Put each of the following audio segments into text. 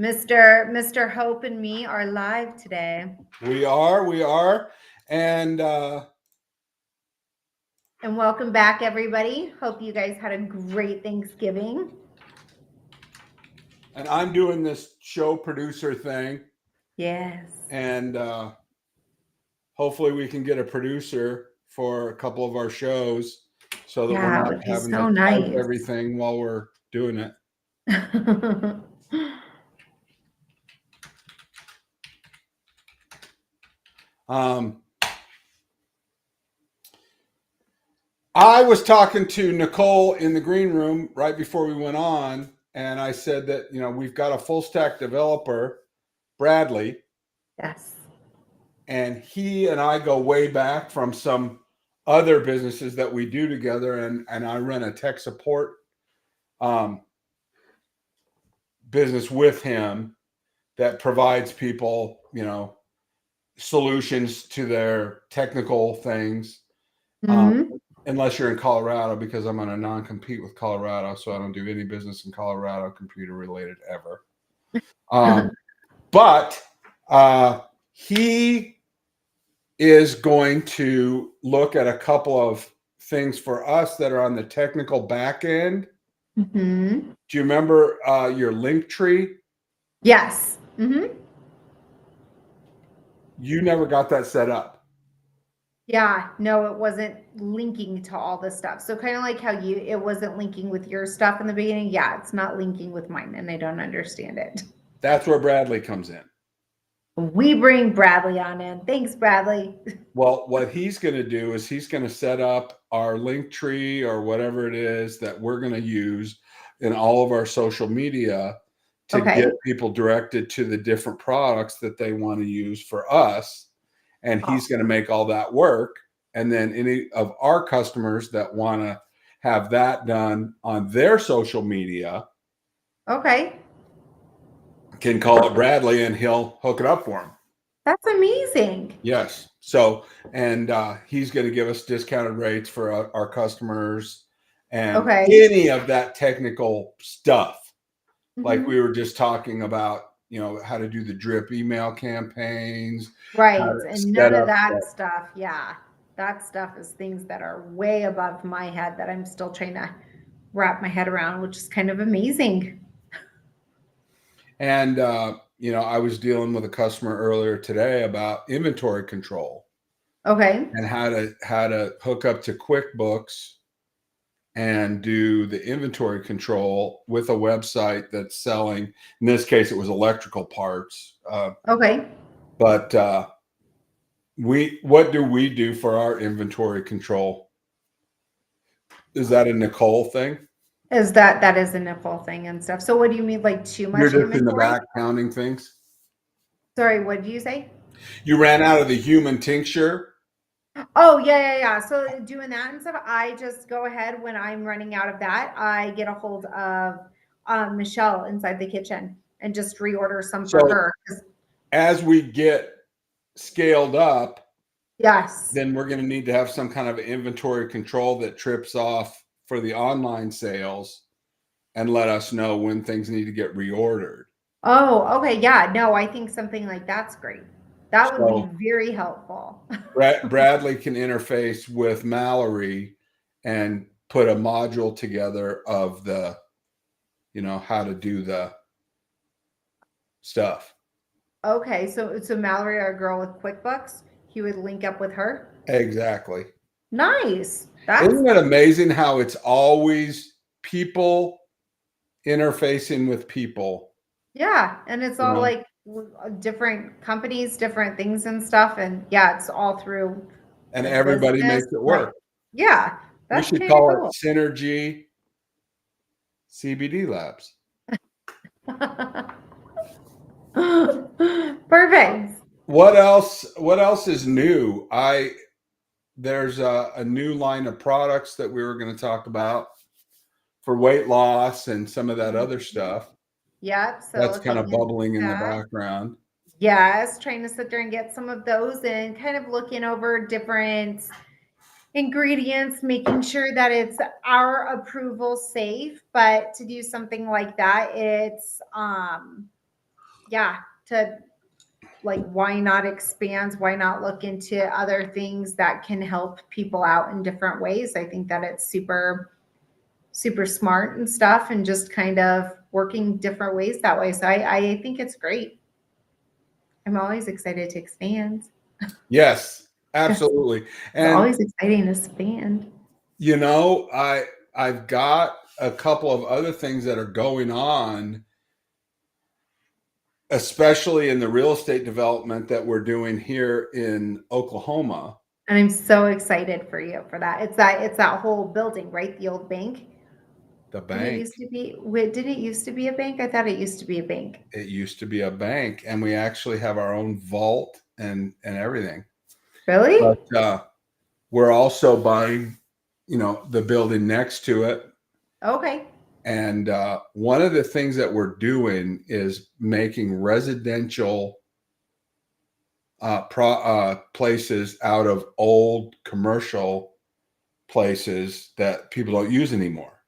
Mr. Hope and me are live today. We are. And And welcome back, everybody. Hope you guys had a great Thanksgiving. and I'm doing this show producer thing. Yes. And hopefully we can get a producer for a couple of our shows so that we're Yeah, it not would be having so to type nice. everything while we're doing it. I was talking to Nicole in the green room right before we went on, and I said that, we've got a full stack developer, Bradley, Yes. and he and I go way back from some other businesses that we do together, and I run a tech support business with him that provides people, solutions to their technical things. Mm-hmm. Unless you're in Colorado, because I'm on a non-compete with Colorado, so I don't do any business in Colorado, computer related ever. But he is going to look at a couple of things for us that are on the technical back end. Mm-hmm. Do you remember your link tree? Yes. Mm-hmm. You never got that set up. Yeah, no, it wasn't linking to all this stuff. So kind of like how it wasn't linking with your stuff in the beginning. Yeah, it's not linking with mine, and I don't understand it. That's where Bradley comes in. We bring Bradley on in. Thanks, Bradley. Well, what he's going to do is he's going to set up our link tree or whatever it is that we're going to use in all of our social media to get people directed to the different products that they want to use for us. And he's going to make all that work. And then any of our customers that want to have that done on their social media can call it Bradley and he'll hook it up for them. That's amazing. Yes. So, and he's going to give us discounted rates for our customers and any of that technical stuff. Mm-hmm. Like we were just talking about, how to do the drip email campaigns. Right. And none of that stuff. Yeah. That stuff is things that are way above my head that I'm still trying to wrap my head around, which is kind of amazing. And, I was dealing with a customer earlier today about inventory control. And how to hook up to QuickBooks and do the inventory control with a website that's selling. In this case, it was electrical parts. But what do we do for our inventory control? Is that a Nicole thing? That is a Nicole thing and stuff. So what do you mean, like too much? You're just in the back counting things. Sorry, what did you say? You ran out of the human tincture. Oh, yeah. So doing that and stuff, I just go ahead when I'm running out of that. I get a hold of Michelle inside the kitchen and just reorder some for her. As we get scaled up, yes, then we're going to need to have some kind of inventory control that trips off for the online sales and let us know when things need to get reordered. Oh, okay. Yeah, no, I think something like that's great. That would be very helpful. Bradley can interface with Mallory and put a module together of the, how to do the stuff. Okay, so Mallory, our girl with QuickBooks, he would link up with her? Exactly. Nice. Isn't it amazing how it's always people interfacing with people? Yeah, and it's all like different companies, different things and stuff, and yeah, it's all through. And everybody makes it work. Right. Yeah, we should call it Synergy CBD Labs. Perfect. What else is new? There's a new line of products that we were going to talk about for weight loss and some of that other stuff. Yep. So that's kind of bubbling in the background. Yes, trying to sit there and get some of those and kind of looking over different ingredients, making sure that it's our approval safe. But to do something like that, it's yeah, to like, why not expand? Why not look into other things that can help people out in different ways? I think that it's super, super smart and stuff, and just kind of working different ways that way. So I think it's great. I'm always excited to expand. Yes, absolutely. It's And always exciting to expand. you know, I've got a couple of other things that are going on, especially in the real estate development that we're doing here in Oklahoma. And I'm so excited for you for that. It's that whole building, right? The old bank. The Did it bank, used to be? Wait, did it used to be a bank? I thought it used to be a bank. it used to be a bank, and we actually have our own vault and everything. Really? But we're also buying, you know, the building next to it. Okay. And one of the things that we're doing is making residential places out of old commercial places that people don't use anymore,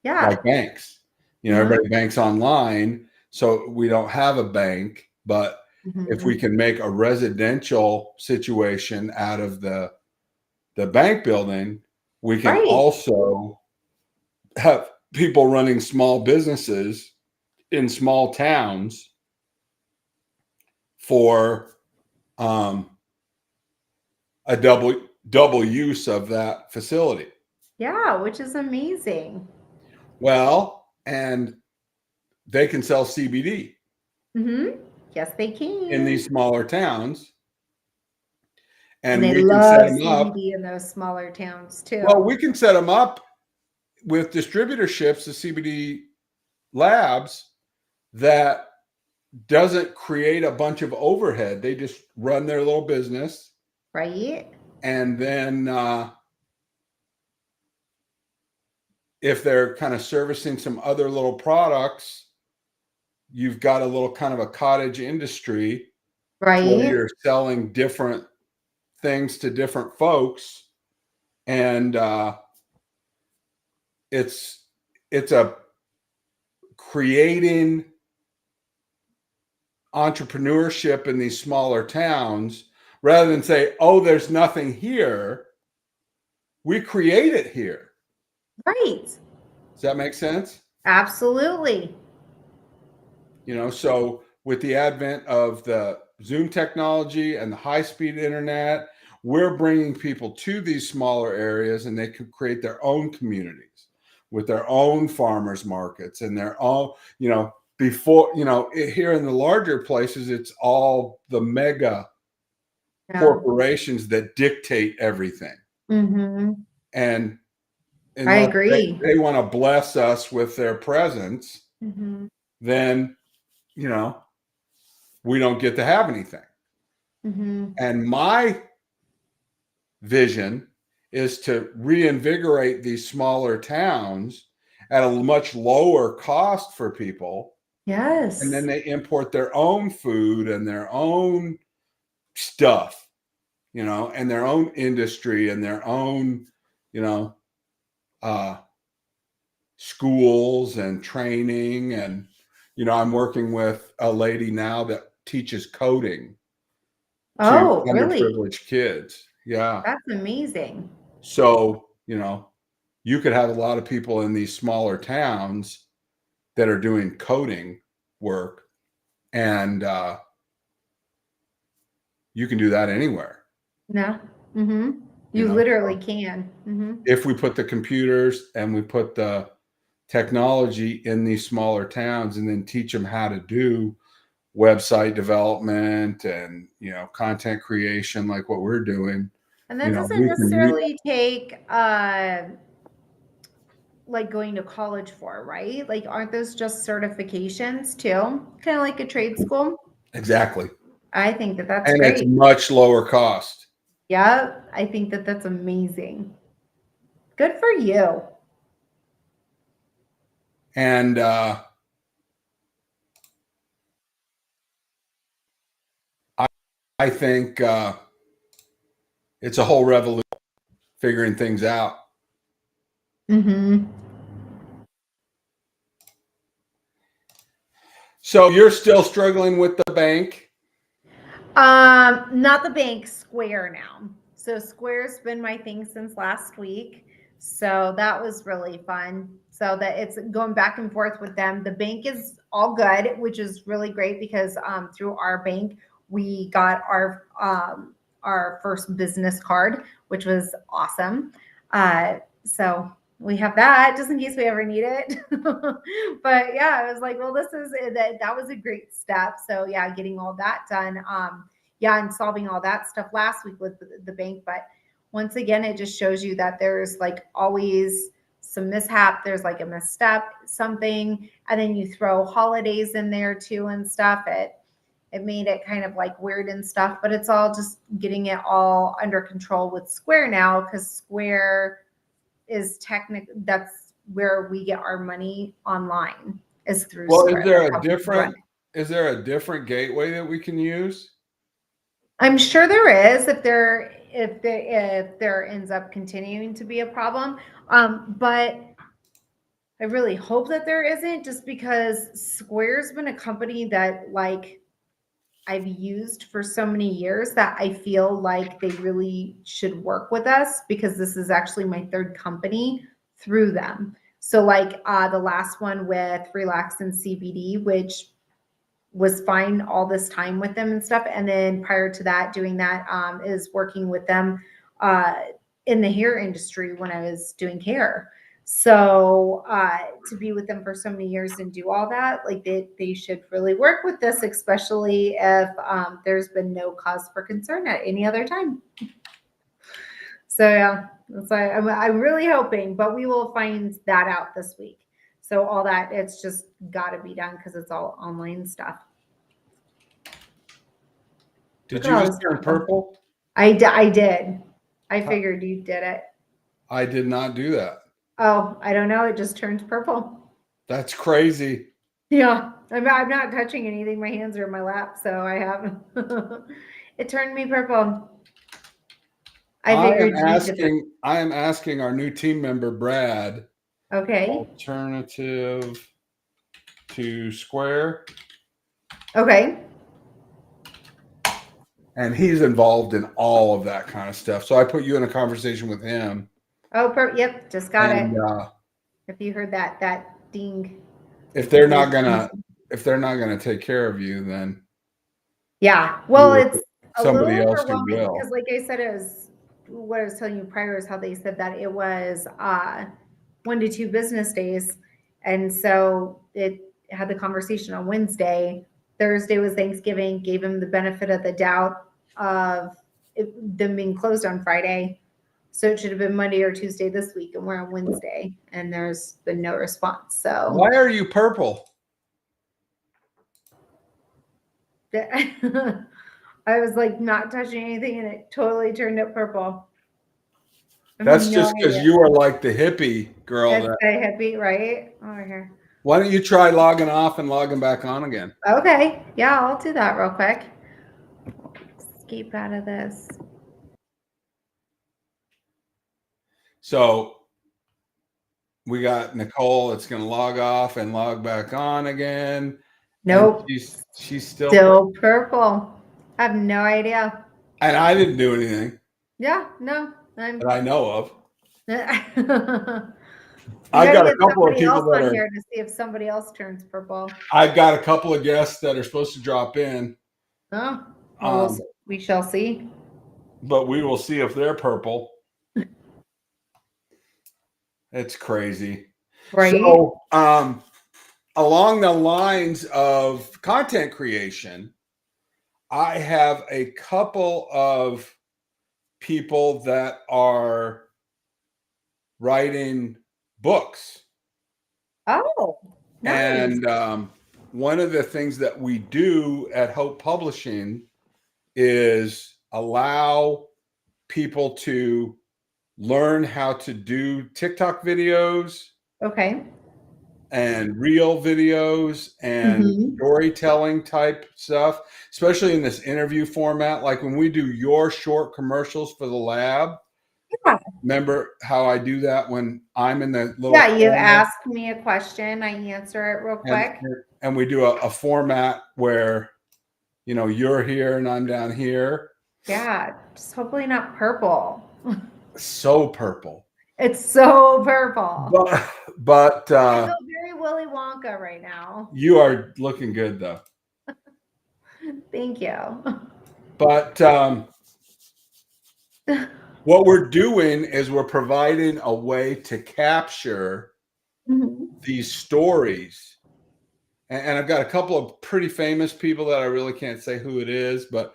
Yeah. like banks. You know, everybody banks online, so we don't have a bank. But if we Mhm. can make a residential situation out of the bank building, we can Right. also have people running small businesses in small towns for um, a double use of that facility. Yeah, which is amazing. Well, and they can sell CBD Mm-hmm. Yes, they in these can. smaller towns, And and they we can set love them up. CBD in those smaller towns Well, too. we can set them up with distributorships, the CBD labs, that doesn't create a bunch of overhead. They just run their little business, Right? and then if they're kind of servicing some other little products, you've got a little kind of a cottage industry where Right? you're selling different things to different folks, and it's a creating entrepreneurship in these smaller towns rather than say, oh, there's nothing here. We create it here. Right. Does that make sense? Absolutely. You know, so with the advent of the Zoom technology and the high-speed internet, we're bringing people to these smaller areas, and they can create their own communities with their own farmers markets and their own, you know, before, you know, here in the larger places, it's all the mega Yeah. corporations that dictate everything. Mm-hmm. And I unless agree. they want to bless us with their presence, Mm-hmm. then, you know, we don't get to have anything. Mm-hmm. And my vision is to reinvigorate these smaller towns at a much lower cost for people. And then Yes. they import their own food and their own stuff, you know, and their own industry and their own, you know, uh, schools and training. And, you know, I'm working with a lady now that teaches coding to Oh, really? underprivileged kids. Yeah. That's amazing. So, you know, you could have a lot of people in these smaller towns that are doing coding work, and you can do that anywhere, Yeah. Mm-hmm. you You know. literally can. Mm-hmm. If we put the computers and we put the technology in these smaller towns and then teach them how to do website development and, you know, content creation like what we're doing, And you that know, doesn't we can necessarily take like going to college for, right? Like, aren't those just certifications too? Kind of like a trade school. exactly. I think that that's And it's great. much lower cost. Yeah, I think that that's amazing. Good for you. And I think it's a whole revolution figuring things out. Mm-hmm. So you're still struggling with the bank? Not the bank, Square now. So Square's been my thing since last week. So that was really fun. So that it's going back and forth with them. The bank is all good, which is really great because through our bank we got our first business card, which was awesome. So we have that just in case we ever need it. But yeah, I was like, well, that was a great step. So yeah, getting all that done. Yeah, and solving all that stuff last week with the bank. But once again, it just shows you that there's like always some mishap. There's like a misstep, something, and then you throw holidays in there too and stuff. It made it kind of like weird and stuff, but it's all just getting it all under control with Square now, because Square is that's where we get our money online, is through Well, Square. is there a different gateway that we can use? I'm sure there is if there ends up continuing to be a problem. But I really hope that there isn't, just because Square's been a company that like I've used for so many years that I feel like they really should work with us, because this is actually my third company through them. So like the last one with Relax and CBD, which was fine all this time with them and stuff. And then prior to that, doing that is working with them in the hair industry when I was doing hair. So to be with them for so many years and do all that, like they should really work with this, especially if there's been no cause for concern at any other time. So yeah, so I'm really hoping, but we will find that out this week. So all that, it's just got to be done because it's all online stuff. Did you just turn purple? I did. I figured you did it. I did not do that. Oh, I don't know. It just turned purple. That's crazy. Yeah, I'm not touching anything. My hands are in my lap, so I haven't. It turned me purple. I am asking our new team member, Brad. Okay. Alternative to Square. Okay. And he's involved in all of that kind of stuff. So I put you in a conversation with him. Oh, yep, just got it. If you heard that ding. If they're not gonna take care of you, then yeah. Well, it's somebody else who will. Because, like I said, it was what I was telling you prior is how they said that it was 1 to 2 business days, and so it had the conversation on Wednesday. Thursday was Thanksgiving. Gave him the benefit of the doubt of them being closed on Friday. So it should have been Monday or Tuesday this week, and we're on Wednesday, and there's been no response. So why are you purple? I was like not touching anything, and it totally turned up purple. That's just because you are like the hippie girl. That's the hippie, right? Over here. Why don't you try logging off and logging back on again? Okay. Yeah, I'll do that real quick. Escape out of this. So we got Nicole that's going to log off and log back on again. Nope. She's still purple. I have no idea. And I didn't do anything. Yeah, no. That I know of. I've got a couple of people that are here to see if somebody else turns purple. I've got a couple of guests that are supposed to drop in. Oh, well, we shall see. But we will see if they're purple. It's crazy. Right. So, along the lines of content creation, I have a couple of people that are writing books. Oh, nice. And one of the things that we do at Hope Publishing is allow people to learn how to do TikTok videos. Okay. And reel videos and storytelling type stuff, especially in this interview format. Like when we do your short commercials for the lab, Yeah. Remember how I do that when I'm in the little Yeah, you corner? ask me a question, I answer it real and quick. and we do a format where you're here and I'm down here. Yeah, just hopefully not purple. So purple. It's so purple. But I feel very Willy Wonka right now. you are looking good though. Thank you. But what we're doing is we're providing a way to capture Mhm. these stories. And I've got a couple of pretty famous people that I really can't say who it is, but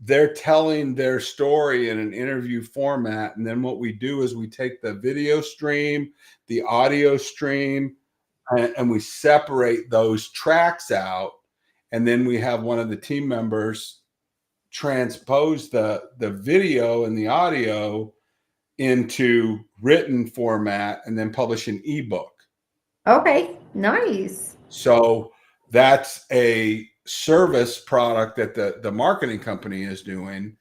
they're telling their story in an interview format. And then what we do is we take the video stream, the audio stream, and we separate those tracks out. And then we have one of the team members transpose the video and the audio into written format and then publish an ebook. Okay, nice. So that's a service product that the marketing company is doing.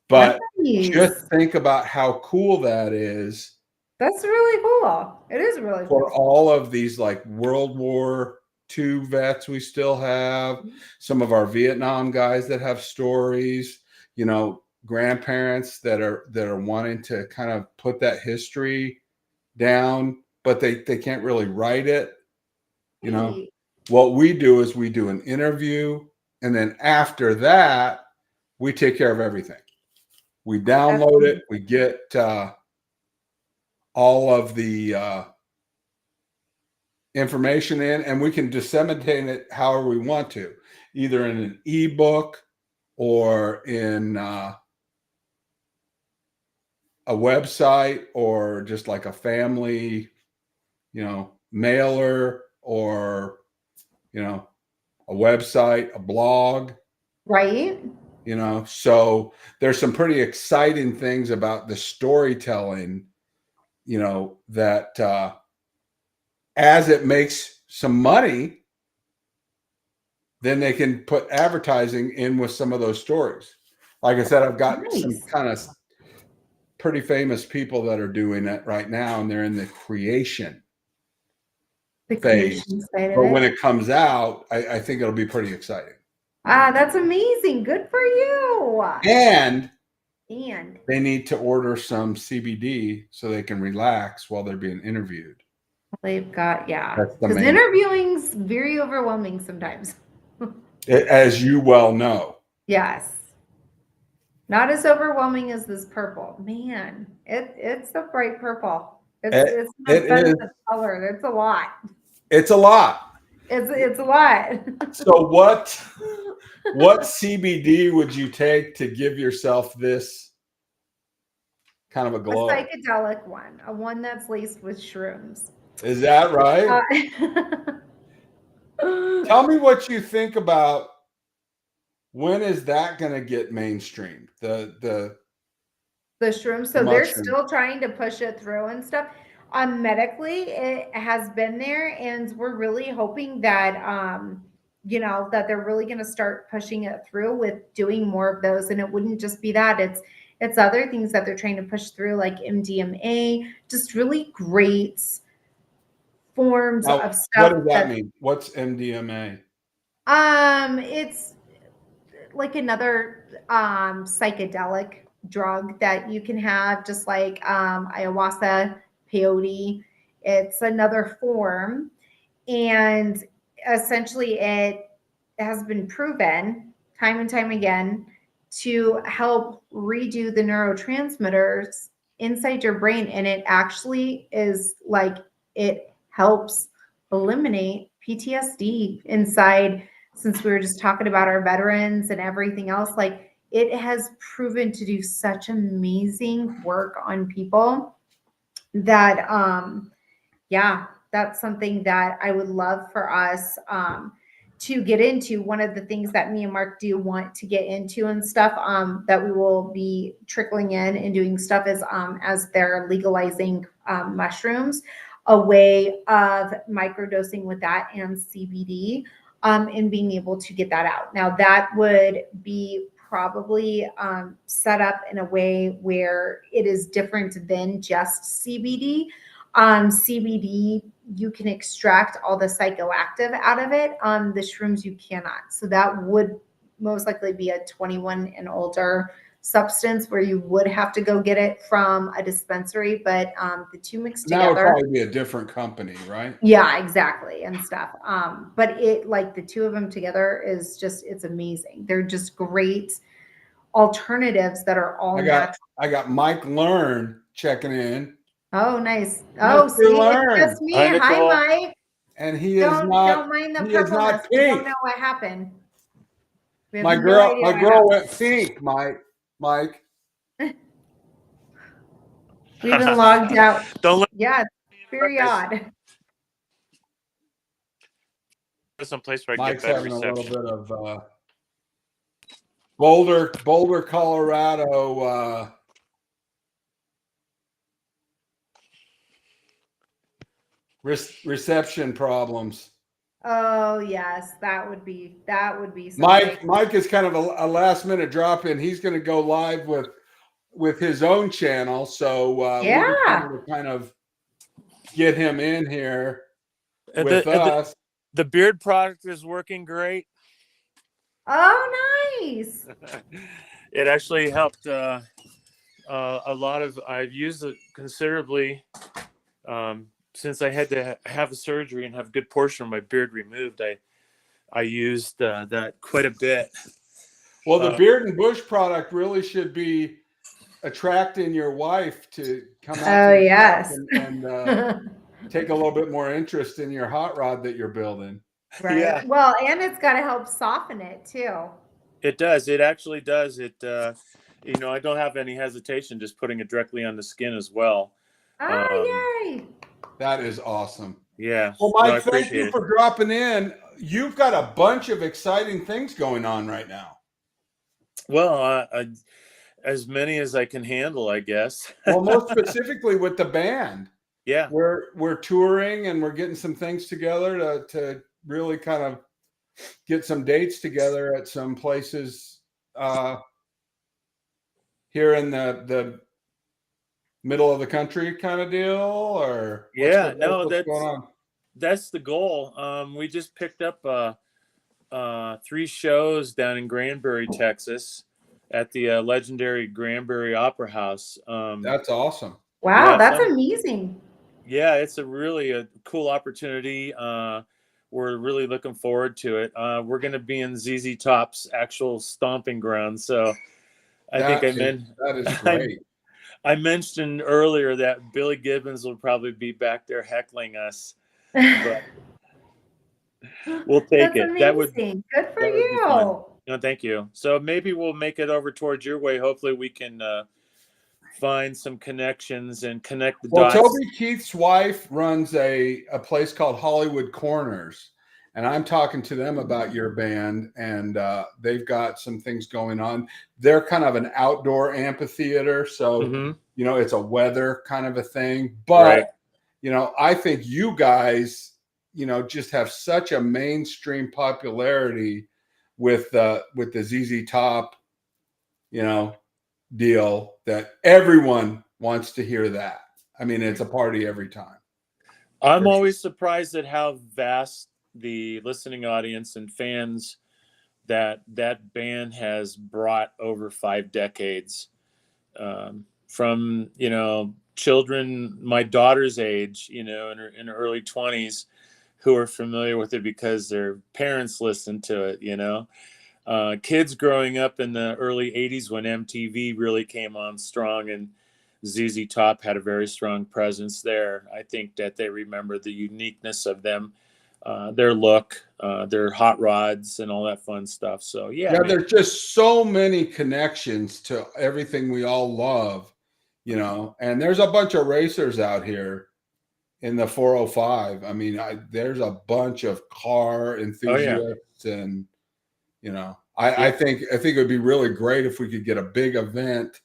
But just Nice. think about how cool that is That's really cool. It is really for cool. all of these like World War II vets we still have, some of our Vietnam guys that have stories, grandparents that are wanting to kind of put that history down, but they can't really write it. Hey. What we do is we do an interview, and then after that, we take care of everything. We That's download it, we get all of the information in, and we can disseminate it however we want to, either in an ebook or in a website, or just like a family, mailer, or a website, a blog. right. So there's some pretty exciting things about the storytelling, that as it makes some money, then they can put advertising in with some of those stories. Like I said, I've got some Nice. kind of pretty famous people that are doing it right now, and they're in the creation The phase. creation side of But when it. it comes out, I think it'll be pretty exciting. Ah, that's amazing. Good for you. And And they need to order some CBD so they can relax while they're being interviewed. they've got, yeah. That's the Because main, interviewing's very overwhelming sometimes. as you well know. Yes. Not as overwhelming as this purple. Man, it's a bright purple. It's an It is. offensive color. It's a lot. It's a lot. It's a lot. So what CBD would you take to give yourself this kind of a A glow? psychedelic one, a one that's laced with shrooms. Is that right? Tell me what you think about, when is that going to get mainstreamed? The shrooms. So they're mushroom. still trying to push it through and stuff. Medically, it has been there, and we're really hoping that that they're really going to start pushing it through with doing more of those. And it wouldn't just be that; it's other things that they're trying to push through, like MDMA. Just really great forms Now, of what stuff does that mean? What's MDMA? It's like another psychedelic drug that you can have, just like ayahuasca, peyote. It's another form, and essentially it has been proven time and time again to help redo the neurotransmitters inside your brain, and it actually is like it helps eliminate PTSD inside. Since we were just talking about our veterans and everything else, like it has proven to do such amazing work on people that yeah, that's something that I would love for us to get into. One of the things that me and Mark do want to get into and stuff that we will be trickling in and doing stuff is as they're legalizing mushrooms, a way of microdosing with that and CBD and being able to get that out. Now that would be probably set up in a way where it is different than just CBD. CBD, you can extract all the psychoactive out of it. The shrooms you cannot. So that would most likely be a 21 and older substance where you would have to go get it from a dispensary, but the two mixed That would together. probably be a different company, right? Yeah, exactly, and stuff. But it, like, the two of them together is just, it's amazing. They're just great alternatives that are all natural. I got Mike Learn checking in. Oh, nice. Oh, Mr. see, Learn. it's just me. Hi, Hi, Nicole. Mike. And he is Don't not mind the he is not purpleness. We don't pink. know what happened. We have My no girl idea my what girl happened. went pink, Mike. We even logged out. Don't let Yeah, it's very odd. someplace where I Mike's get better having a little reception. bit of Boulder, Colorado reception problems. Oh yes, that would be something. Mike is kind of a last minute drop in. He's going to go live with his own channel, so we just wanted to kind of get him in here with us. The beard product is working great. Oh, nice. It actually helped a lot of. I've used it considerably since I had to have a surgery and have a good portion of my beard removed. I used that quite a bit. Well, the Beard and Bush product really should be attracting your wife to come out. Oh, yes. And take a little bit more interest in your hot rod that you're building. Right. Yeah. Well, and it's got to help soften it too. It does. It actually does. It, I don't have any hesitation just putting it directly on the skin as well. Oh, yay. That is awesome. Yeah. Well, Mike, thank you for dropping in. You've got a bunch of exciting things going on right now. Well, as many as I can handle, I guess. Well, most specifically with the band. Yeah. We're touring and we're getting some things together to really kind of get some dates together at some places here in the middle of the country kind of deal, or what's going on? That's the goal. We just picked up 3 shows down in Granbury, Texas at the legendary Granbury Opera House. That's awesome. Wow, that's amazing. Yeah, it's a cool opportunity. We're really looking forward to it. We're going to be in ZZ Top's actual stomping ground. So that is great. I mentioned earlier that Billy Gibbons will probably be back there heckling us, but we'll take it. Amazing. That would good for you. No, thank you. So maybe we'll make it over towards your way. Hopefully we can find some connections and connect the dots. Well, Toby Keith's wife runs a place called Hollywood Corners, and I'm talking to them about your band, and they've got some things going on. They're kind of an outdoor amphitheater, so it's a weather kind of a thing. But I think you guys, just have such a mainstream popularity with the ZZ Top, deal that everyone wants to hear that. I mean, it's a party every time. I'm always surprised at how vast the listening audience and fans that band has brought over 5 decades. From, children my daughter's age, in her early 20s, who are familiar with it because their parents listened to it, kids growing up in the early 80s when MTV really came on strong and ZZ Top had a very strong presence there. I think that they remember the uniqueness of them, their look, their hot rods and all that fun stuff. So, there's just so many connections to everything we all love, and there's a bunch of racers out here in the 405. I mean, there's a bunch of car enthusiasts and, I think it would be really great if we could get a big event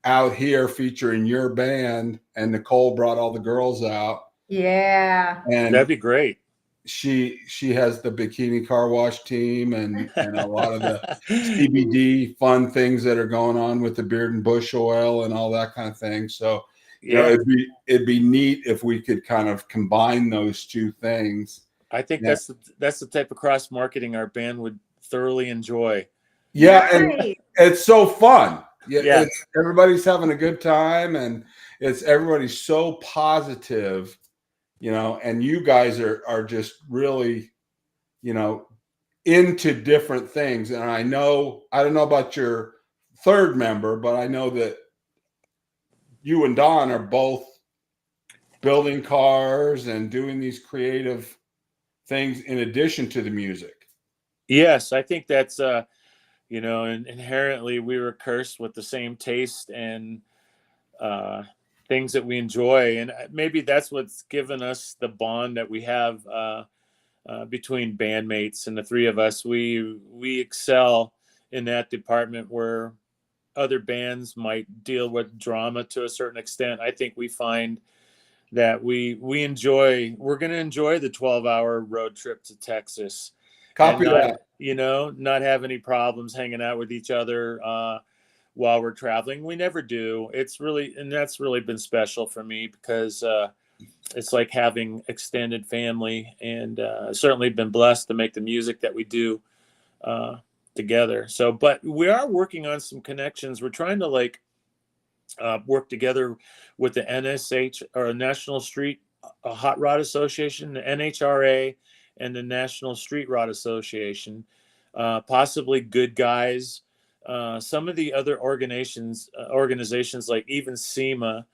out here featuring your band, and Nicole brought all the girls out. Yeah. And that'd be great. she has the bikini car wash team and a lot of the CBD fun things that are going on with the beard and bush oil and all that kind of thing. So, you know, Yeah, it'd be neat if we could kind of combine those two things. I think Yeah. that's the type of cross marketing our band would thoroughly enjoy. Yeah, and Right. it's so fun. Yeah, Yeah. it's, everybody's having a good time, and it's everybody's so positive, you know. And you guys are just really, you know, into different things. And I know I don't know about your third member, but I know that you and Don are both building cars and doing these creative things in addition to the music. Yes, I think that's you know, inherently we were cursed with the same taste and uh, things that we enjoy, and maybe that's what's given us the bond that we have between bandmates and the three of us. We excel in that department where other bands might deal with drama to a certain extent. I think we find that we're going to enjoy the 12-hour road trip to Texas and Copy not, that. you know, not have any problems hanging out with each other while we're traveling. We never do. That's really been special for me because it's like having extended family, and certainly been blessed to make the music that we do together. So, but we are working on some connections. We're trying to work together with the NSH, or National Street Hot Rod Association, the NHRA, and the National Street Rod Association, possibly Good Guys. Some of the other organizations like even SEMA,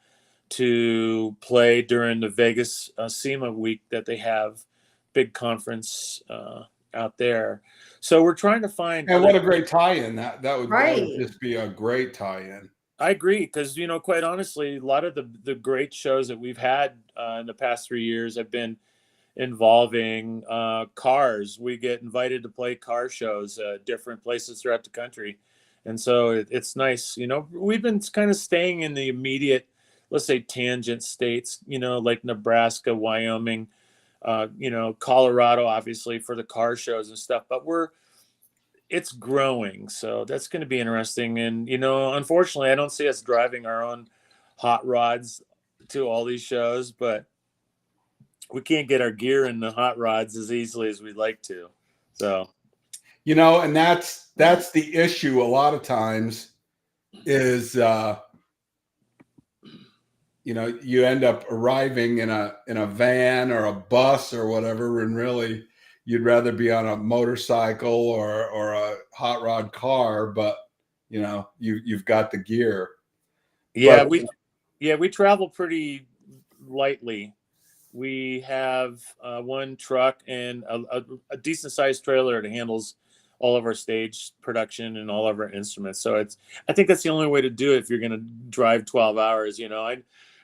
to play during the Vegas SEMA week that they have, big conference out there. So we're trying to find And other. what a great tie-in. That would Right. just be a great tie-in. I agree, because you know, quite honestly, a lot of the great shows that we've had in the past 3 years have been involving cars. We get invited to play car shows different places throughout the country, and so it's nice. You know, we've been kind of staying in the immediate, let's say, tangent states. You know, like Nebraska, Wyoming, you know, Colorado, obviously for the car shows and stuff. But it's growing, so that's going to be interesting. And you know, unfortunately, I don't see us driving our own hot rods to all these shows, but we can't get our gear in the hot rods as easily as we'd like to. So, You know, and that's the issue a lot of times is you know, you end up arriving in a van or a bus or whatever, and really you'd rather be on a motorcycle or a hot rod car, but you know, you've got the gear. yeah, But we travel pretty lightly. We have one truck and a decent sized trailer that handles all of our stage production and all of our instruments. So I think that's the only way to do it if you're going to drive 12 hours. You know,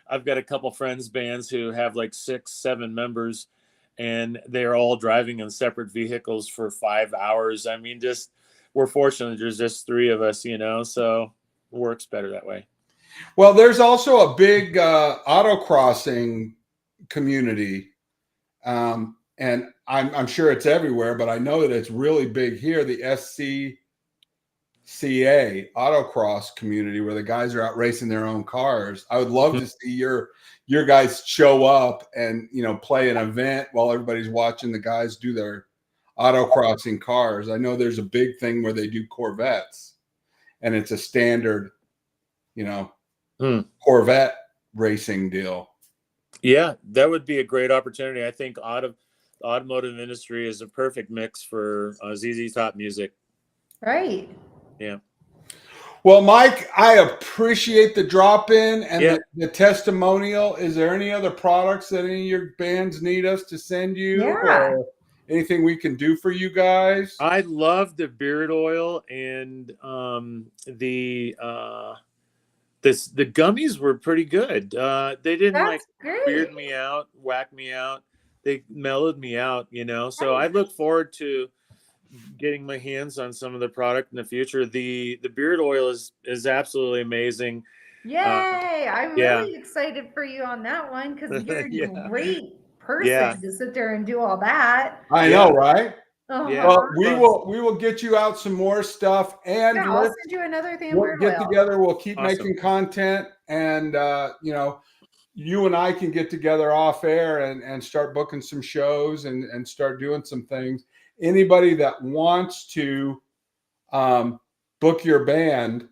I've got a couple friends bands who have like 6-7 members, and they're all driving in separate vehicles for 5 hours. I mean, we're fortunate there's just three of us, you know, so it works better that way. well, there's also a big autocrossing community, and I'm sure it's everywhere, but I know that it's really big here. The SCCA autocross community, where the guys are out racing their own cars. I would love to see your guys show up and, you know, play an event while everybody's watching the guys do their autocrossing cars. I know there's a big thing where they do Corvettes, and it's a standard, you know, Corvette racing deal. Yeah, that would be a great opportunity. I think the automotive industry is a perfect mix for ZZ Top music. Right. Yeah. Well, Mike, I appreciate the drop in and Yeah. the testimonial. Is there any other products that any of your bands need us to send you, Yeah. or anything we can do for you guys? I love the beard oil, and the gummies were pretty good. They didn't That's great. beard me out, whack me out. They mellowed me out, you know. So I Right. look forward to getting my hands on some of the product in the future. The beard oil is absolutely amazing. Yay. I'm yeah. really excited for you on that one because you're Yeah. great. person Yeah. to sit there and do all that. I Yeah. know, right? Yeah. Well, we will get you out some more stuff, and Yeah, I'll send you another thing. we'll get together. We'll keep Awesome. making content, and you know, you and I can get together off air and start booking some shows and start doing some things. Anybody that wants to book your band,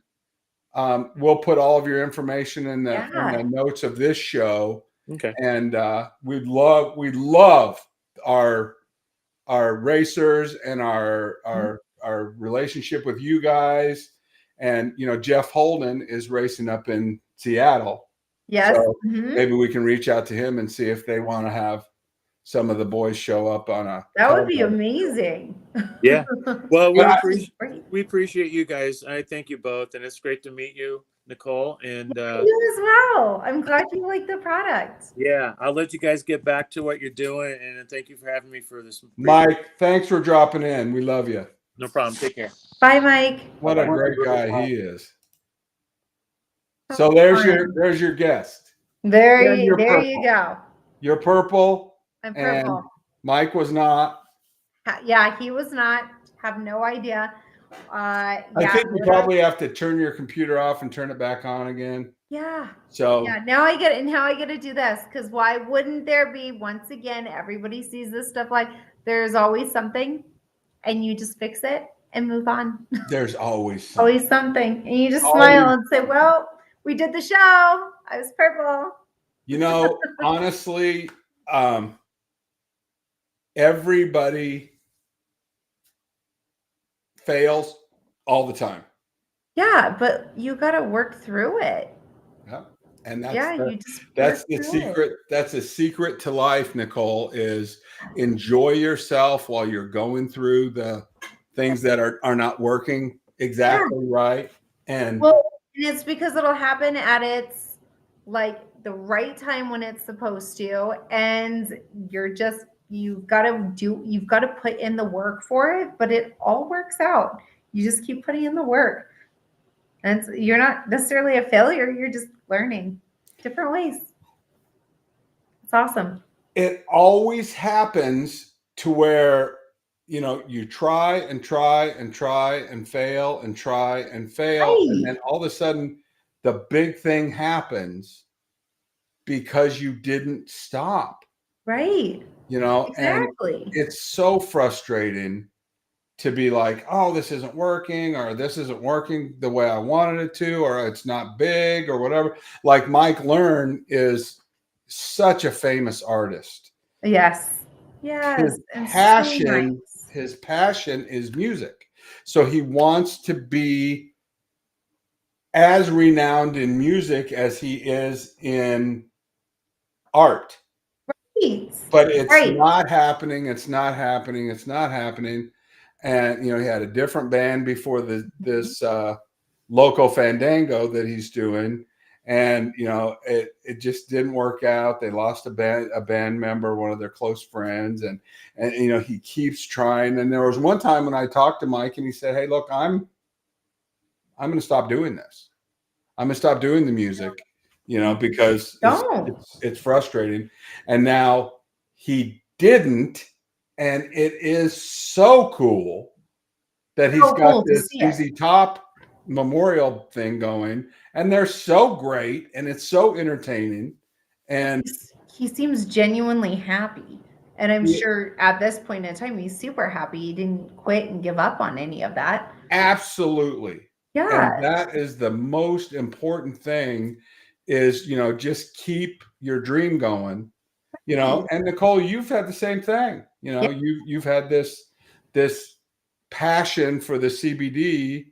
we'll put all of your information in the notes of this show. Okay. And we'd love our racers and our relationship with you guys. And you know, Jeff Holden is racing up in Seattle. Yes. So maybe we can reach out to him and see if they want to have some of the boys show up on a. That would be amazing. Yeah. Well, we Great. appreciate you guys. I thank you both, and it's great to meet you, Nicole. And You as well. I'm glad you like the product. yeah, I'll let you guys get back to what you're doing. And thank you for having me for this. Mike, thanks for dropping in. We love you. No problem. Take care. Bye, Mike. What a great guy he is. So there's your guest. There you're you purple. go. You're purple. I'm And purple. Mike was not. Yeah, he was not. Have no idea. I think you probably have to turn your computer off and turn it back on again. Yeah. So yeah, now I get to do this, because why wouldn't there be? Once again, everybody sees this stuff, like there's always something, and you just fix it and move on. there's always something. Always something, and you just smile and say, "Well, we did the show. I was purple." You know, honestly, everybody fails all the time. Yeah, but you got to work through it. Yeah. And that's that's the secret. That's a secret to life, Nicole, is enjoy yourself while you're going through the things that are not working exactly right. And it's because it'll happen at its like the right time when it's supposed to, and you've got to put in the work for it, but it all works out. You just keep putting in the work. And you're not necessarily a failure. You're just learning different ways. It's awesome. It always happens to where, you know, you try and try and try and fail and try and fail. Right. And then all of a sudden the big thing happens because you didn't stop. Right. You know, exactly. And it's so frustrating to be like, oh, this isn't working, or this isn't working the way I wanted it to, or it's not big or whatever. Like Mike Learn is such a famous artist. Yes. Yes. His passion is music. So he wants to be as renowned in music as he is in art. Right. But it's not happening. It's not happening. It's not happening. And, you know, he had a different band before this Loco Fandango that he's doing. And, you know, it just didn't work out. They lost a band member, one of their close friends. And, you know, he keeps trying. And there was one time when I talked to Mike and he said, hey, look, I'm going to stop doing this. I'm going to stop doing the music, you know, because it's frustrating. And now he didn't. And it is so cool that he's got this ZZ Top memorial thing going, and they're so great, and it's so entertaining. And he seems genuinely happy. And I'm sure at this point in time, he's super happy. He didn't quit and give up on any of that. Absolutely. Yeah. And that is the most important thing is, you know, just keep your dream going. You know, and Nicole, you've had the same thing. You know, you've had this passion for the CBD,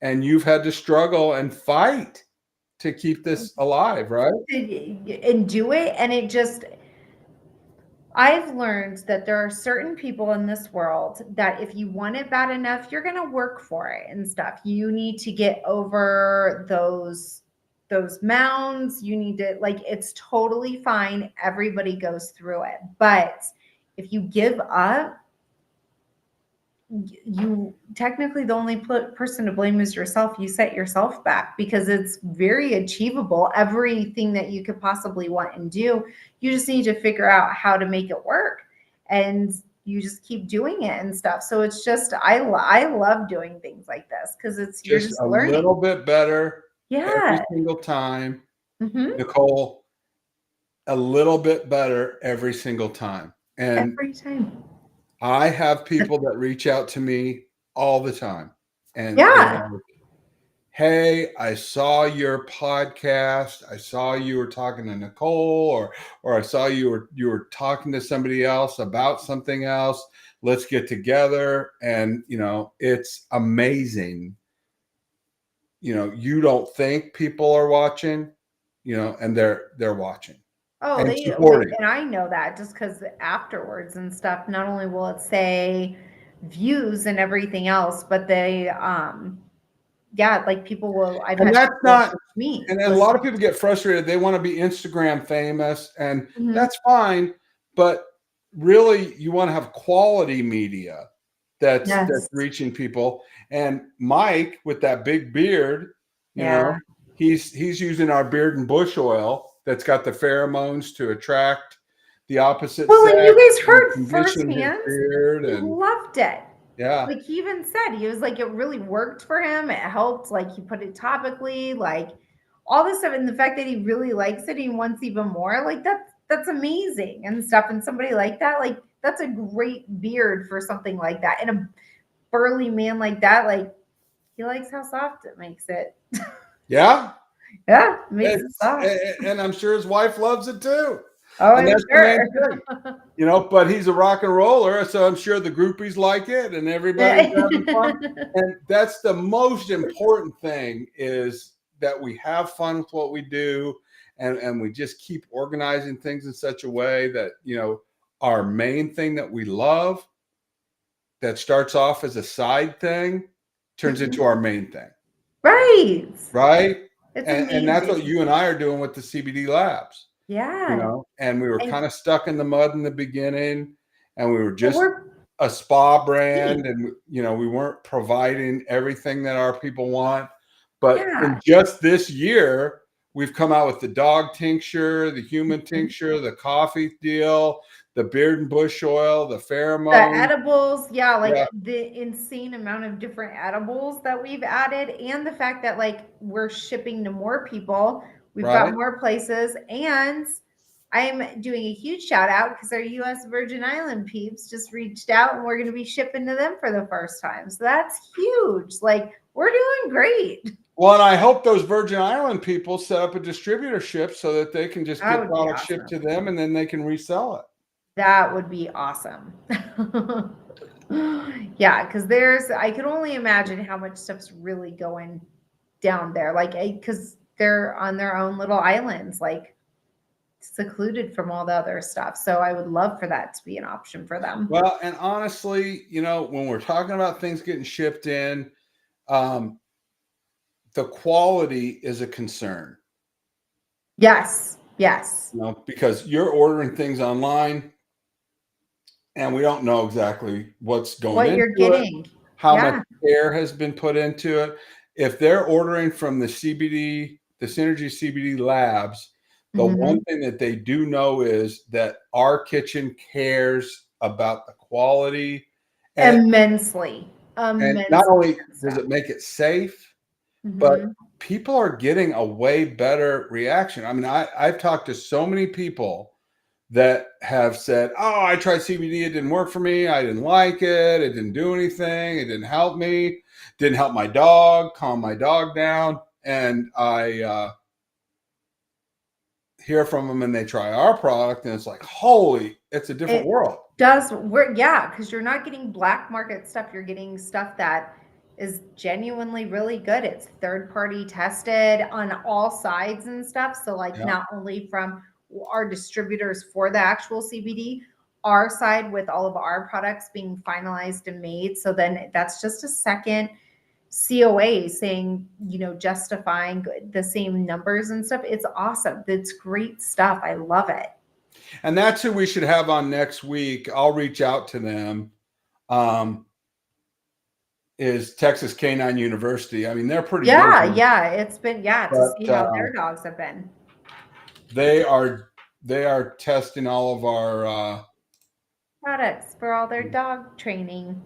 and you've had to struggle and fight to keep this alive, right? And do it. And I've learned that there are certain people in this world that if you want it bad enough, you're going to work for it and stuff. You need to get over those mounds. You need to, like, it's totally fine. Everybody goes through it. But if you give up, you technically the only person to blame is yourself. You set yourself back because it's very achievable. Everything that you could possibly want and do, you just need to figure out how to make it work, and you just keep doing it and stuff. So it's just I love doing things like this because it's you're Just just a learning. little bit better every Yeah. single time. Mhm. Nicole, a little bit better every single time. And Every time. I have people that reach out to me all the time. And they're Yeah. like, hey, I saw your podcast. I saw you were talking to Nicole, or I saw you were talking to somebody else about something else. Let's get together. And it's amazing. You don't think people are watching, and they're watching Oh, and they like, supporting. and I know that just because afterwards and stuff, not only will it say views and everything else, but they, yeah, like people will, I've And had that's people not, approach me. and a lot of people get frustrated. They want to be Instagram famous, and Mhm. that's fine. But really, you want to have quality media that's Yes. reaching people. And Mike, with that big beard, Yeah. he's using our beard and bush oil that's got the pheromones to attract the opposite Well, and sex you guys and heard condition his firsthand, beard. he And loved it. yeah, Like he even said, he was like, it really worked for him. It helped, like he put it topically, like all this stuff. And the fact that he really likes it, he wants even more, like that's amazing and stuff. And somebody like that, like that's a great beard for something like that. And a burly man like that, like he likes how soft it makes it. yeah. Yeah, it makes it soft. And I'm sure his wife loves it too. Oh, And I'm that's the main sure. thing, but he's a rock and roller. So I'm sure the groupies like it and everybody's having fun. And that's the most important thing, is that we have fun with what we do. And we just keep organizing things in such a way that, our main thing that we love, that starts off as a side thing, turns into our main thing. Right. Right. It's And that's what amazing. you and I are doing with the CBD labs. Yeah. And we were And kind of stuck in the mud in the beginning, and we were well, just we're a spa brand, and we weren't providing everything that our people want. But in yeah. just this year, we've come out with the dog tincture, the human tincture, the coffee deal, the beard and bush oil, the The pheromone. edibles, yeah, like Yeah. the insane amount of different edibles that we've added, and the fact that like we're shipping to more people, we've got Right. more places, and I'm doing a huge shout out because our US Virgin Island peeps just reached out and we're going to be shipping to them for the first time. So that's huge. Like we're doing great. Well, and I hope those Virgin Island people set up a distributorship so that they can just That get would be products shipped to awesome. them, and then they can resell it. That would be awesome. Yeah, because I could only imagine how much stuff's really going down there. Like, because they're on their own little islands, like secluded from all the other stuff. So I would love for that to be an option for them. Well, and honestly, when we're talking about things getting shipped in, the quality is a concern. Yes. Yes. Because you're ordering things online, and we don't know exactly what's going What into you're it, getting. how Yeah. much care has been put into it. If they're ordering from the Synergy CBD labs, the Mhm. one thing that they do know is that our kitchen cares about the quality, and Immensely. not only does it make it safe, but Mhm. people are getting a way better reaction. I mean, I've talked to so many people that have said, "Oh, I tried CBD. It didn't work for me. I didn't like it. It didn't do anything. It didn't help me. Didn't help my dog, calm my dog down." And I hear from them, and they try our product, and it's like, holy, it's a different It world. does work, yeah, because you're not getting black market stuff. You're getting stuff that is genuinely really good. It's third party tested on all sides and stuff. So, like, Yeah. not only from our distributors for the actual CBD, our side with all of our products being finalized and made. So then that's just a second COA saying, justifying the same numbers and stuff. It's awesome. It's great stuff. I love it. And that's who we should have on next week. I'll reach out to them. is Texas Canine University. I mean, they're pretty Yeah, busy. yeah. It's been, to But, see how their dogs have been. They are testing all of our Products for all their dog training.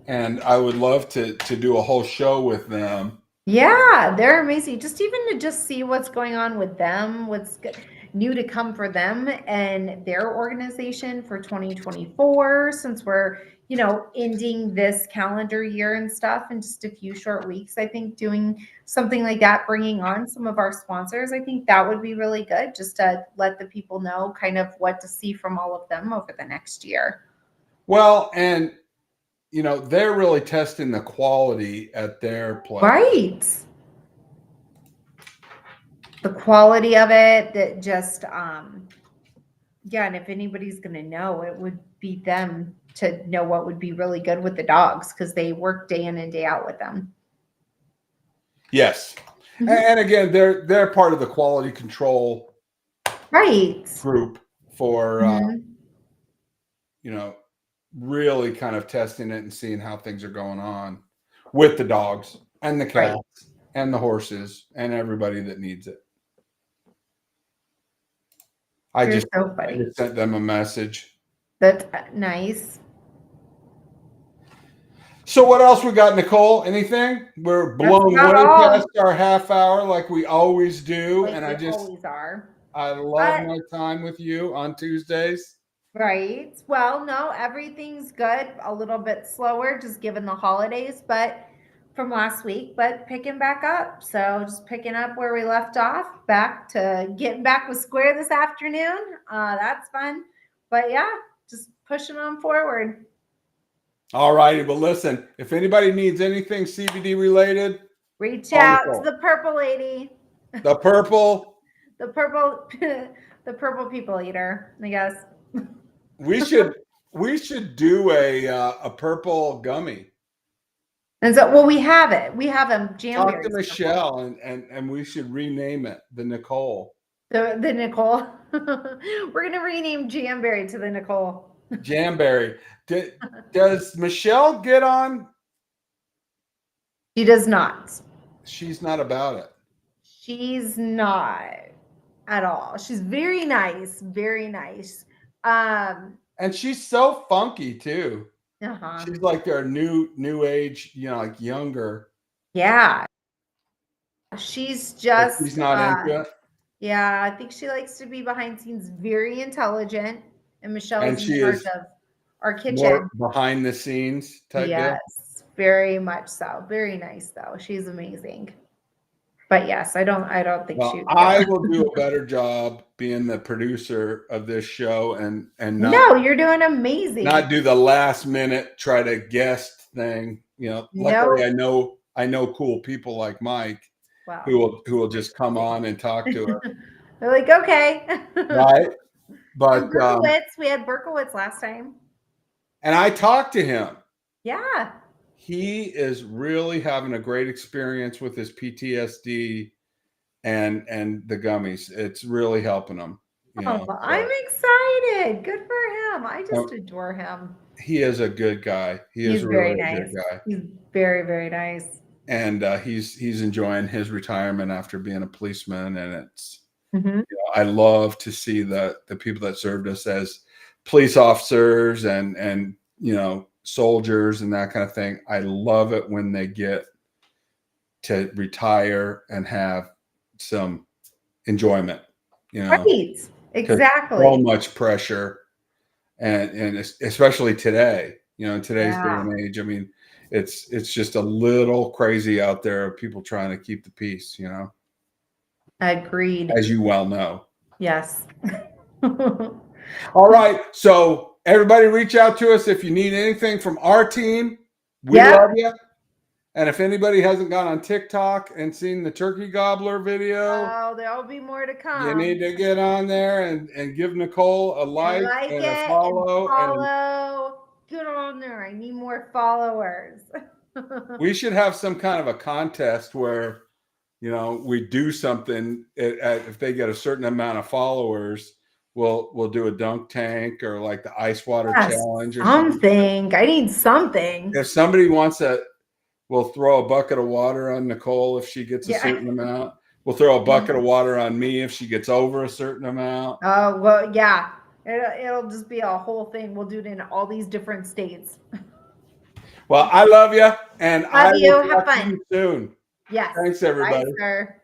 and I would love to do a whole show with them. Yeah, they're amazing. Just even to just see what's going on with them, what's new to come for them and their organization for 2024, since we're, ending this calendar year and stuff in just a few short weeks. I think doing something like that, bringing on some of our sponsors, I think that would be really good, just to let the people know kind of what to see from all of them over the next year. Well, and they're really testing the quality at their place. Right. The quality of it, that just, and if anybody's going to know, it would be them to know what would be really good with the dogs, because they work day in and day out with them. Yes. Mhm. And again, they're part of the quality control group for, Mhm. really kind of testing it and seeing how things are going on with the dogs and the cats and the horses and everybody that needs it. I You're just so funny. sent them a message. That's nice. So what else we got, Nicole? Anything? We're blown way past our half hour like we always do. Like and we always are. I love my time with you on Tuesdays. Right. Well, no, everything's good. A little bit slower, just given the holidays, but from last week, but picking back up. So just picking up where we left off, back to getting back with Square this afternoon. That's fun. But yeah, just pushing on forward. All righty. Well, listen, if anybody needs anything CBD related, reach out to the purple lady. The purple. The purple people eater, I guess. We should do a purple gummy. And so, we have it. We have them. Talk to Michelle and we should rename it the Nicole. The Nicole. We're gonna rename Jamberry to the Nicole. Jamberry. Does Michelle get on? She does not. She's not about it. She's not at all. She's very nice, very nice. And she's so funky too. Uh-huh. She's like their new age, like younger. Yeah. She's just. She's not into it. Yeah, I think she likes to be behind scenes, very intelligent, and Michelle is in charge of our kitchen. More behind the scenes type. Yes, very much so. Very nice though. She's amazing. But yes, I don't think she. I will do a better job being the producer of this show and not. No, you're doing amazing. Not do the last minute try to guest thing. Luckily I know cool people like Mike. Wow. Who will just come on and talk to her. They're like, okay. Right. But Berkowitz, we had Berkowitz last time. And I talked to him. Yeah. He is really having a great experience with his PTSD and the gummies. It's really helping him. I'm excited. Good for him. I just adore him. He is a good guy. He's really very nice. Good guy. He's very, very nice. And he's enjoying his retirement after being a policeman. And it's I love to see the people that served us as police officers and soldiers and that kind of thing. I love it when they get to retire and have some enjoyment. Right. Exactly. So much pressure, and especially today. In today's day and age. I mean, it's just a little crazy out there of people trying to keep the peace. Agreed. As you well know. Yes. All right. So everybody reach out to us if you need anything from our team. We love you. And if anybody hasn't gone on TikTok and seen the turkey gobbler video, there'll be more to come. You need to get on there and give Nicole a like and a follow. Get on there. I need more followers. We should have some kind of a contest where, we do something if they get a certain amount of followers, we'll do a dunk tank or like the ice water Yes, challenge or something. something. I need something. If somebody wants we'll throw a bucket of water on Nicole if she gets a Yeah. certain amount. We'll throw a bucket of water on me if she gets over a certain amount. Oh, well, yeah. It'll just be a whole thing. We'll do it in all these different states. Well, I love you, and I Love you. will Have talk to fun. you soon. Yes. Thanks, everybody. Bye, sir.